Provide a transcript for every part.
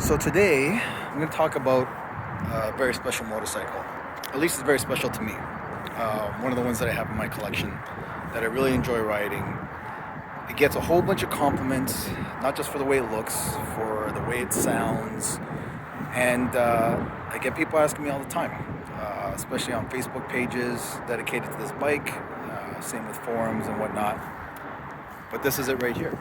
So today, I'm going to talk about a very special motorcycle. At least it's very special to me. One of the ones that I have in my collection that I really enjoy riding. It gets a whole bunch of compliments, not just for the way it looks, for the way it sounds. And I get people asking me all the time, especially on Facebook pages dedicated to this bike, same with forums and whatnot. But this is it right here.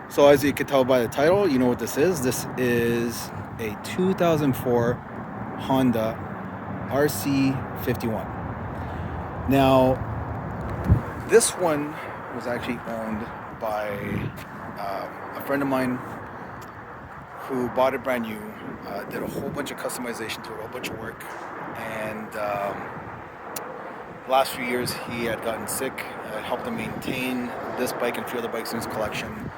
So as you can tell by the title, you know what this is. This is a 2004 Honda RC51. Now, this one was actually owned by a friend of mine who bought it brand new, did a whole bunch of customization to it, a whole bunch of work, and last few years he had gotten sick. I helped him maintain this bike and a few other bikes in his collection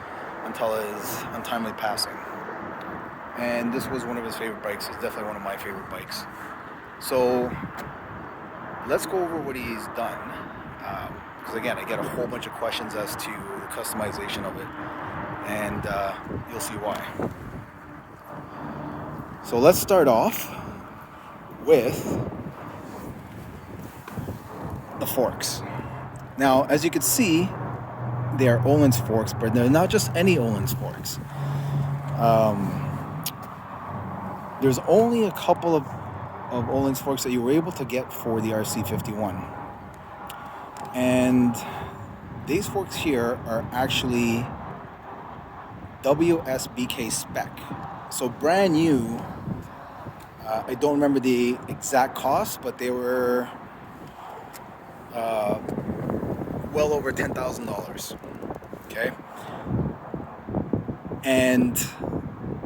until his untimely passing. And this was one of his favorite bikes. It's definitely one of my favorite bikes. So let's go over what he's done. Because again, I get a whole bunch of questions as to the customization of it. And you'll see why. So let's start off with the forks. Now, as you can see, they are Öhlins forks, but they're not just any Öhlins forks. There's only a couple of Öhlins forks that you were able to get for the RC51. And these forks here are actually WSBK spec. So brand new. I don't remember the exact cost, but they were well over $10,000. Okay, and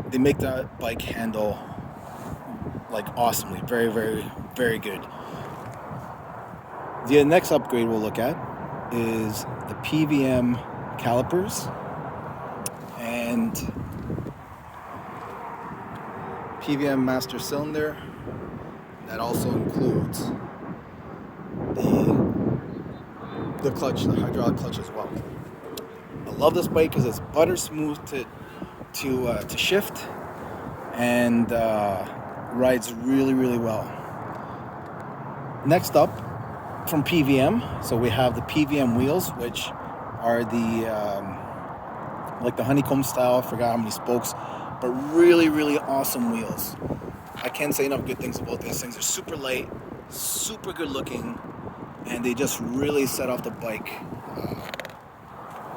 they make the bike handle like awesomely, very, very, very good. The next upgrade we'll look at is the Pvm calipers and Pvm master cylinder. That also includes the clutch, the hydraulic clutch as well. I love this bike because it's butter smooth to shift and rides really, really well. Next up, from PVM, so we have the Pvm Wheels, which are the like the honeycomb style. I forgot how many spokes, but really, really awesome wheels. I can't say enough good things about these things. They're super light, super good looking, and they just really set off the bike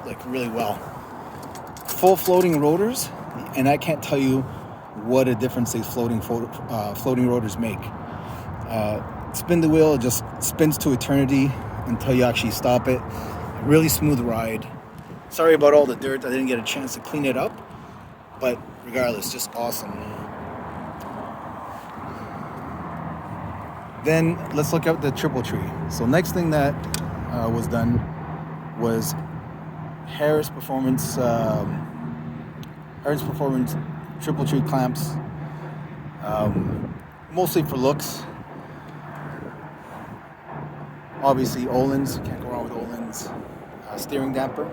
like really well. Full floating rotors, and I can't tell you what a difference these floating rotors make. Spin the wheel, it just spins to eternity until you actually stop it. Really smooth ride. Sorry about all the dirt, I didn't get a chance to clean it up, but regardless, just awesome. Then let's look at the triple tree. So next thing that was done was Harris Performance triple tree clamps, mostly for looks. Obviously Öhlins, can't go wrong with Öhlins. Steering damper.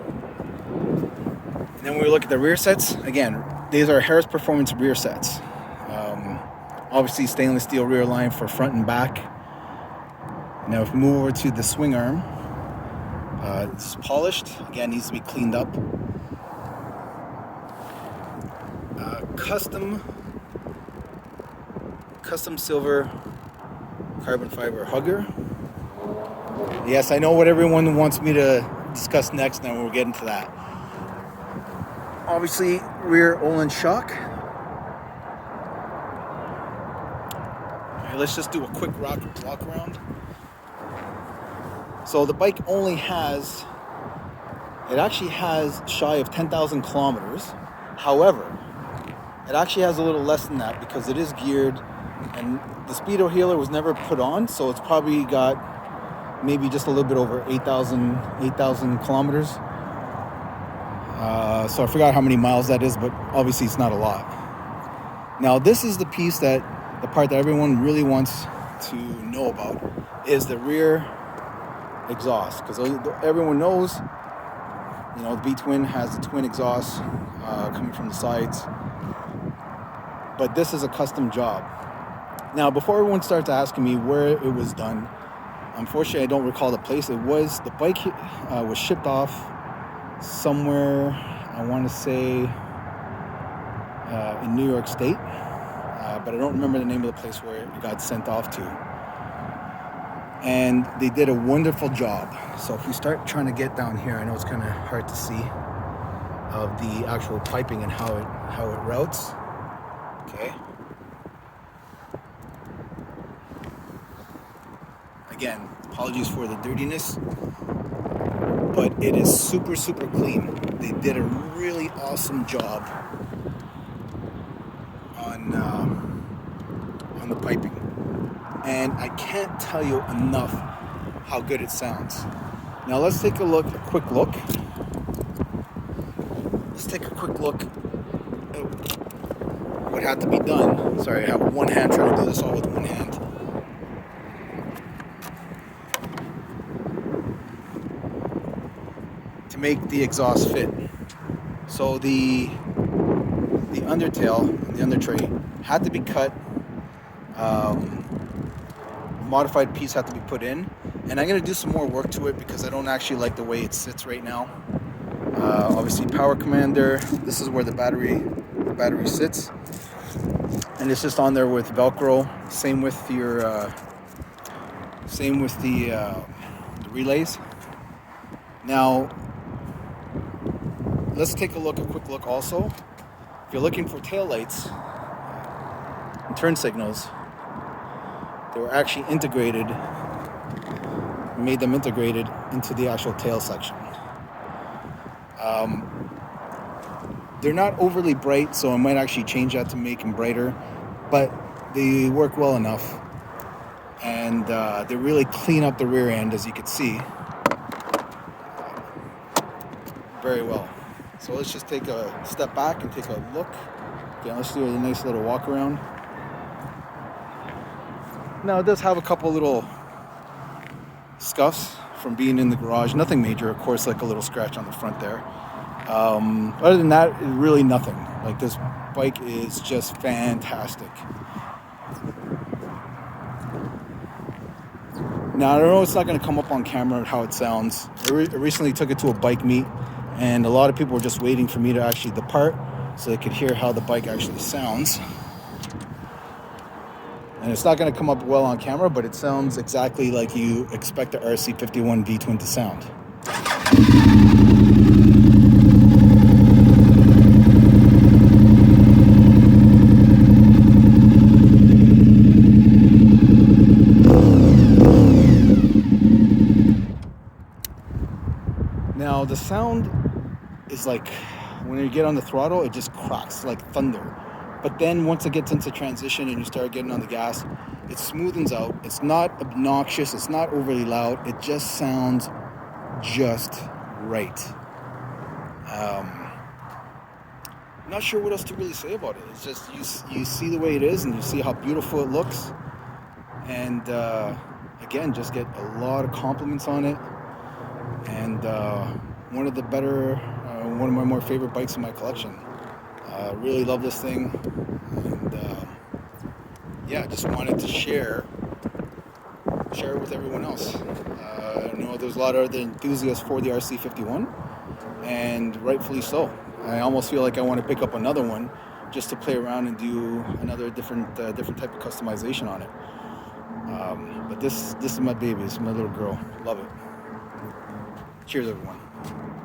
And then when we look at the rear sets, again, these are Harris Performance rear sets. Obviously stainless steel rear line for front and back. Now if we move over to the swing arm, it's polished, again needs to be cleaned up. Custom silver carbon fiber hugger. Yes, I know what everyone wants me to discuss next, and we'll get into that. Obviously rear Öhlins shock. Okay, let's just do a quick walk around. So the bike actually has shy of 10,000 kilometers. However, it actually has a little less than that because it is geared and the speedo healer was never put on, so it's probably got maybe just a little bit over 8,000 kilometers. So I forgot how many miles that is, but obviously it's not a lot. Now this is the part that everyone really wants to know about is the rear exhaust, because everyone knows You know, the V-twin has the twin exhaust coming from the sides, but this is a custom job. Now, before everyone starts asking me where it was done, unfortunately, I don't recall the place. The bike was shipped off somewhere, I want to say in New York State, but I don't remember the name of the place where it got sent off to. And they did a wonderful job. So if you start trying to get down here, I know it's kind of hard to see, of the actual piping and how it routes. Okay. Again, apologies for the dirtiness, but it is super, super clean. They did a really awesome job on the piping, and I can't tell you enough how good it sounds. Now let's take a quick look. Let's take a quick look at what had to be done. Sorry, I have one hand trying to do this all with one hand. To make the exhaust fit. So the undertail, the undertray, had to be cut. Modified piece had to be put in, and I'm going to do some more work to it because I don't actually like the way it sits right now. Obviously, power commander. This is where the battery sits, and it's just on there with Velcro. Same with the relays. Now, let's take a quick look also. If you're looking for taillights and turn signals, they were actually integrated, made them integrated into the actual tail section. They're not overly bright, so I might actually change that to make them brighter, but they work well enough, and they really clean up the rear end, as you can see, very well. So let's just take a step back and take a look. Okay, let's do a nice little walk around. Now it does have a couple little scuffs from being in the garage. Nothing major, of course, like a little scratch on the front there. Other than that, really nothing. Like, this bike is just fantastic. Now I know it's not going to come up on camera how it sounds. I recently took it to a bike meet, and a lot of people were just waiting for me to actually depart so they could hear how the bike actually sounds. And it's not going to come up well on camera, but it sounds exactly like you expect the RC51 V-twin to sound. Now the sound is like, when you get on the throttle, it just cracks like thunder. But then once it gets into transition and you start getting on the gas, it smoothens out. It's not obnoxious. It's not overly loud. It just sounds just right. Not sure what else to really say about it. It's just, you see the way it is, and you see how beautiful it looks. And again, just get a lot of compliments on it. And one of my more favorite bikes in my collection. Really love this thing, and yeah, just wanted to share it with everyone else. I know there's a lot of other enthusiasts for the RC51, and rightfully so. I almost feel like I want to pick up another one just to play around and do another different type of customization on it. But this is my baby. It's my little girl. Love it. Cheers, everyone.